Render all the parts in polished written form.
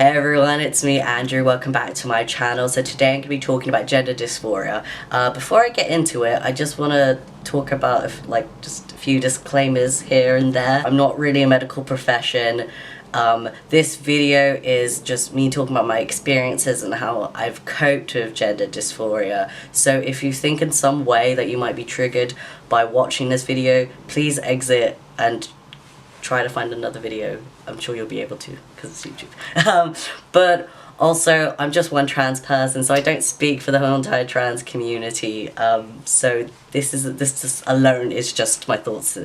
Hey everyone, it's me Andrew, welcome back to my channel. So today I'm going to be talking about gender dysphoria. Before I get into it, I just want to talk about just a few disclaimers here and there. I'm not really a medical profession. This video is just me talking about my experiences and how I've coped with gender dysphoria. So if you think in some way that you might be triggered by watching this video, please exit and try to find another video. I'm sure you'll be able to because it's YouTube. But also, I'm just one trans person, so I don't speak for the whole entire trans community. So this alone is just my thoughts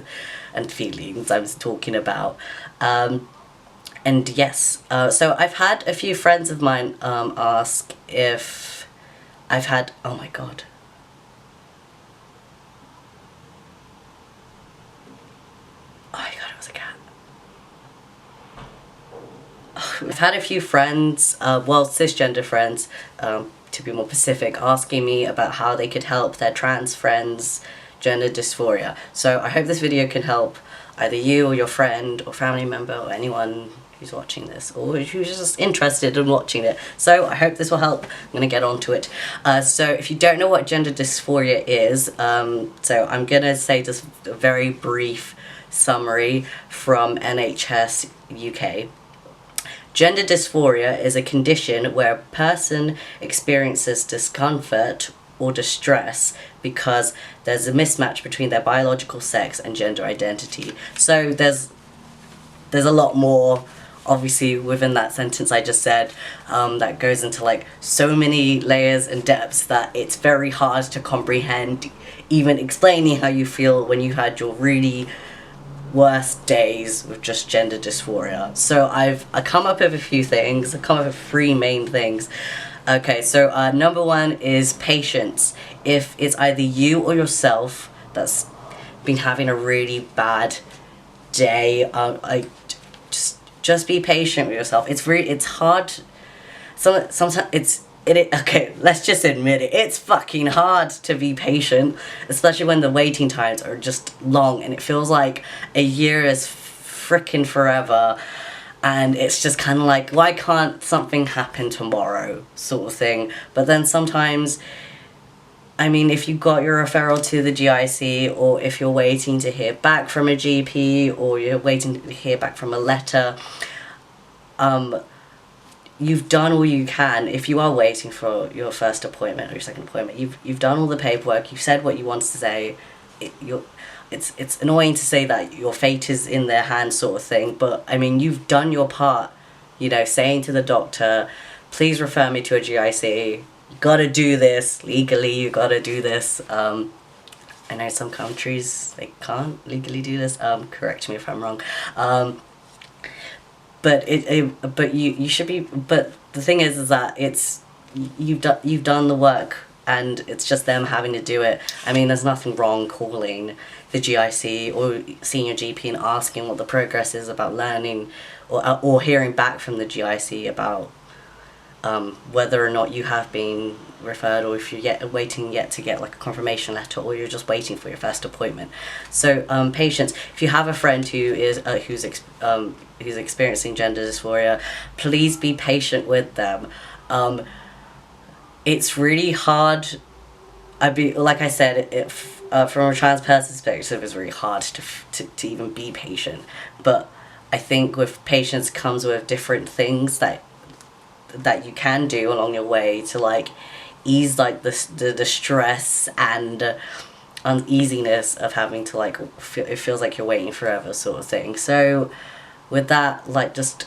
and feelings I was talking about. And yes, so I've had a few friends of mine ask if I've had, oh my god. Oh my god, it was a cat. I've had a few friends, well, cisgender friends, to be more specific, asking me about how they could help their trans friends' gender dysphoria. So I hope this video can help either you or your friend or family member or anyone who's watching this or who's just interested in watching it. So I hope this will help. I'm going to get on to it. So if you don't know what gender dysphoria is, so I'm going to say just a very brief summary from NHS UK. Gender dysphoria is a condition where a person experiences discomfort or distress because there's a mismatch between their biological sex and gender identity. So there's a lot more obviously within that sentence I just said, that goes into like so many layers and depths that it's very hard to comprehend, even explaining how you feel when you had your really worst days with just gender dysphoria. So I come up with a few things. I come up with 3 main things. Okay, so number 1 is patience. If it's either you or yourself that's been having a really bad day, just be patient with yourself. It's hard. Sometimes okay, let's just admit it. It's fucking hard to be patient, especially when the waiting times are just long and it feels like a year is frickin' forever. And it's just kind of like, why can't something happen tomorrow, sort of thing. But then sometimes, I mean, if you got your referral to the GIC, or if you're waiting to hear back from a GP, or you're waiting to hear back from a letter, you've done all you can. If you are waiting for your first appointment or your second appointment, you've done all the paperwork, you've said what you want to say. It's annoying to say that your fate is in their hands, sort of thing, but I mean, you've done your part, you know, saying to the doctor, please refer me to a GIC, you gotta do this, legally you gotta do this. I know some countries, they can't legally do this, correct me if I'm wrong, but you should be, but the thing is that you've done the work, and it's just them having to do it. I mean, there's nothing wrong calling the GIC or seeing your GP and asking what the progress is about learning, or hearing back from the GIC about whether or not you have been referred, or if you're waiting to get like a confirmation letter, or you're just waiting for your first appointment. So patience. If you have a friend who is who's experiencing gender dysphoria, please be patient with them. It's really hard. Like I said, from a trans person's perspective, it's really hard to even be patient. But I think with patience comes with different things that you can do along your way to like ease like the stress and uneasiness of having to like it feels like you're waiting forever, sort of thing. So with that, like, just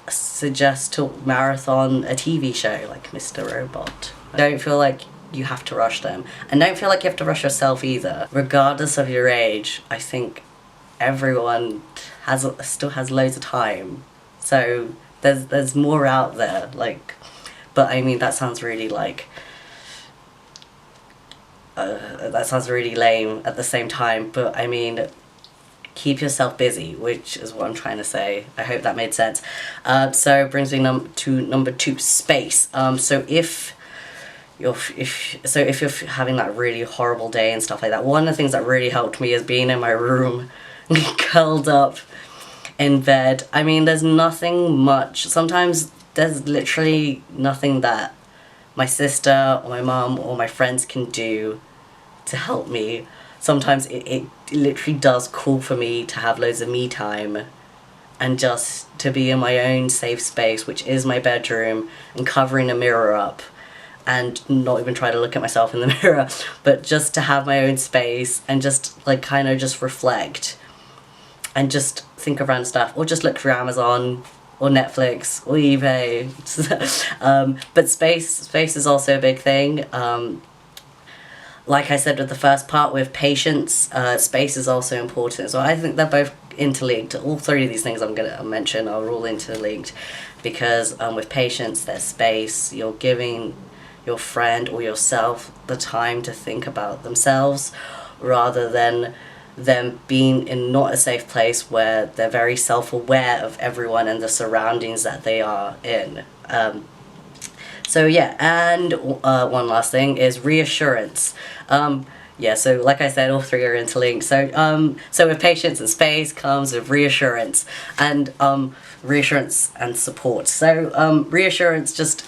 suggest to marathon a TV show like Mr. Robot. Don't feel like you have to rush them, and don't feel like you have to rush yourself either. Regardless of your age, I think everyone still has loads of time, so there's more out there, like, but I mean, that sounds really like that sounds really lame at the same time, but I mean, keep yourself busy, which is what I'm trying to say. I hope that made sense. So brings me to number 2, space. So if you're having that really horrible day and stuff like that, one of the things that really helped me is being in my room, curled up in bed. I mean, there's nothing much. Sometimes there's literally nothing that my sister or my mum or my friends can do to help me. Sometimes it literally does call for me to have loads of me time and just to be in my own safe space, which is my bedroom, and covering a mirror up and not even try to look at myself in the mirror, but just to have my own space and just like kind of just reflect and just think of random stuff, or just look through Amazon or Netflix or eBay. But space is also a big thing. Like I said with the first part, with patience, space is also important. So I think they're both interlinked. All three of these things I'm going to mention are all interlinked, because with patience, there's space. You're giving your friend or yourself the time to think about themselves, rather than them being in not a safe place where they're very self-aware of everyone and the surroundings that they are in. So yeah, and one last thing is reassurance. Yeah, so like I said, all three are interlinked. So so with patience and space comes with reassurance and support. So reassurance, just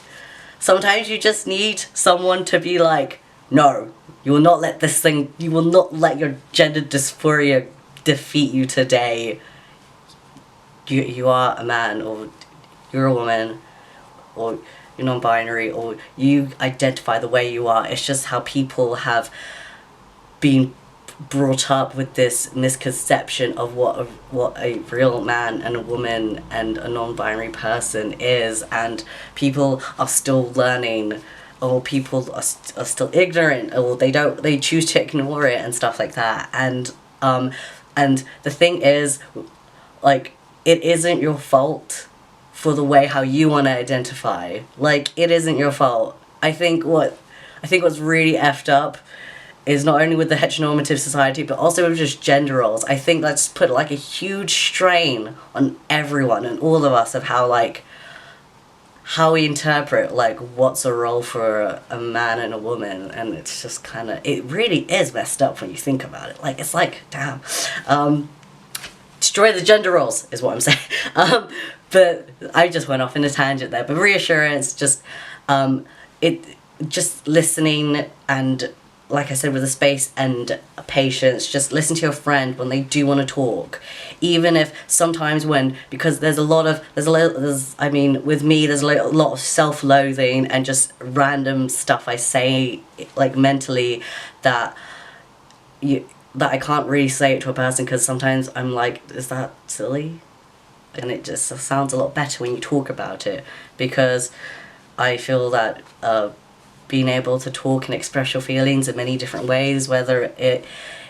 sometimes you just need someone to be like, no, you will not let this thing, you will not let your gender dysphoria defeat you today. You are a man, or you're a woman, or you're non-binary, or you identify the way you are. It's just how people have been brought up with this misconception of what a real man and a woman and a non-binary person is, and people are still learning, or people are still ignorant, or they choose to ignore it and stuff like that. And the thing is, like, it isn't your fault for the way how you want to identify. Like, it isn't your fault. I think what's really effed up is not only with the heteronormative society, but also with just gender roles. I think that's put like a huge strain on everyone and all of us of how we interpret like what's a role for a man and a woman. And it's just kind of, it really is messed up when you think about it. Like, it's like, damn. Destroy the gender roles is what I'm saying. But I just went off in a tangent there. But reassurance, just just listening, and like I said, with the space and patience, just listen to your friend when they do want to talk. Even if sometimes because with me, there's a lot of self-loathing and just random stuff I say, like mentally, that I can't really say it to a person, because sometimes I'm like, is that silly? And it just sounds a lot better when you talk about it, because I feel that being able to talk and express your feelings in many different ways, whether it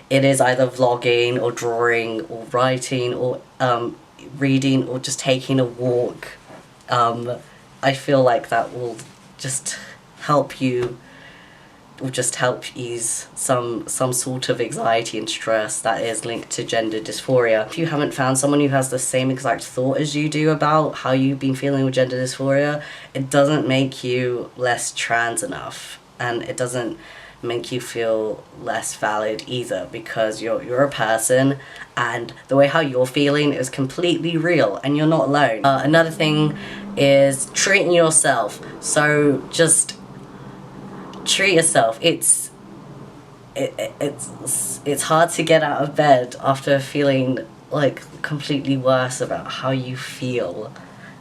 is either vlogging or drawing or writing or reading or just taking a walk, I feel like that will just help you, will just help ease some sort of anxiety and stress that is linked to gender dysphoria. If you haven't found someone who has the same exact thought as you do about how you've been feeling with gender dysphoria, it doesn't make you less trans enough, and it doesn't make you feel less valid either, because you're a person, and the way how you're feeling is completely real, and you're not alone. Another thing is treating yourself. So just treat yourself. It's hard to get out of bed after feeling like completely worse about how you feel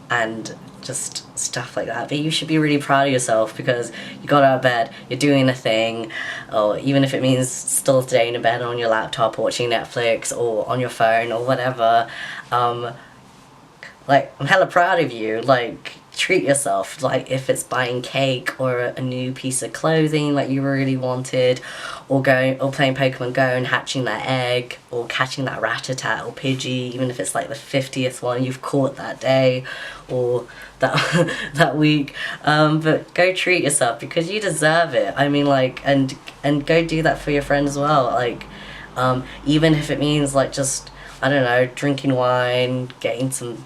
and just stuff like that, but you should be really proud of yourself because you got out of bed, you're doing a thing, or even if it means still staying in bed on your laptop or watching Netflix or on your phone or whatever. Like, I'm hella proud of you. Like, treat yourself. Like, if it's buying cake or a new piece of clothing that you really wanted, or playing Pokemon Go and hatching that egg, or catching that Rattata or Pidgey, even if it's like the 50th one you've caught that day or that week. But go treat yourself because you deserve it. I mean, like, and go do that for your friend as well. Like, even if it means like just, I don't know, drinking wine, getting some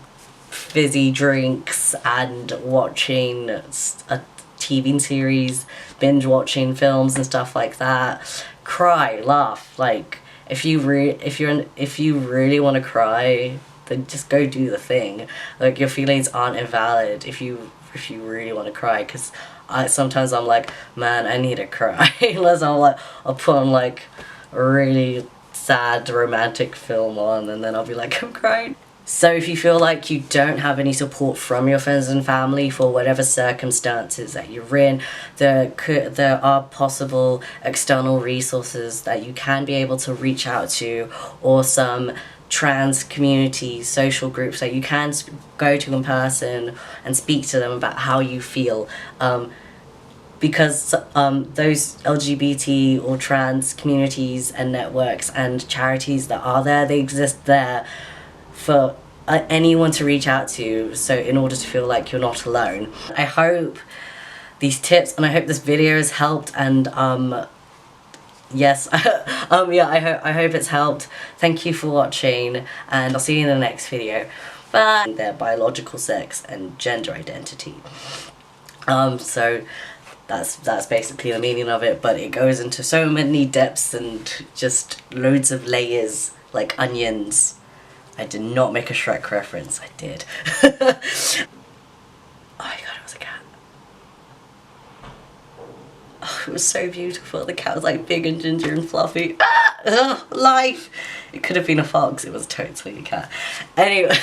fizzy drinks and watching a TV series, binge watching films and stuff like that. Cry, laugh. Like, if you really want to cry, then just go do the thing. Like, your feelings aren't invalid. If you if you really want to cry, because sometimes I'm like, man, I need to cry. Unless I'll put on like a really sad romantic film on, and then I'll be like, I'm crying. So if you feel like you don't have any support from your friends and family for whatever circumstances that you're in, there are possible external resources that you can be able to reach out to, or some trans community social groups that you can go to in person and speak to them about how you feel. Because those LGBT or trans communities and networks and charities that are there, they exist there for anyone to reach out to, so in order to feel like you're not alone. I hope these tips and I hope this video has helped, and yes, yeah, I hope it's helped. Thank you for watching, and I'll see you in the next video. Bye. Their biological sex and gender identity. So that's basically the meaning of it, but it goes into so many depths and just loads of layers, like onions. I did not make a Shrek reference. I did. Oh my god, it was a cat. Oh, it was so beautiful. The cat was like big and ginger and fluffy. Ah! Ugh, life! It could have been a fox. It was totally a cat. Anyway.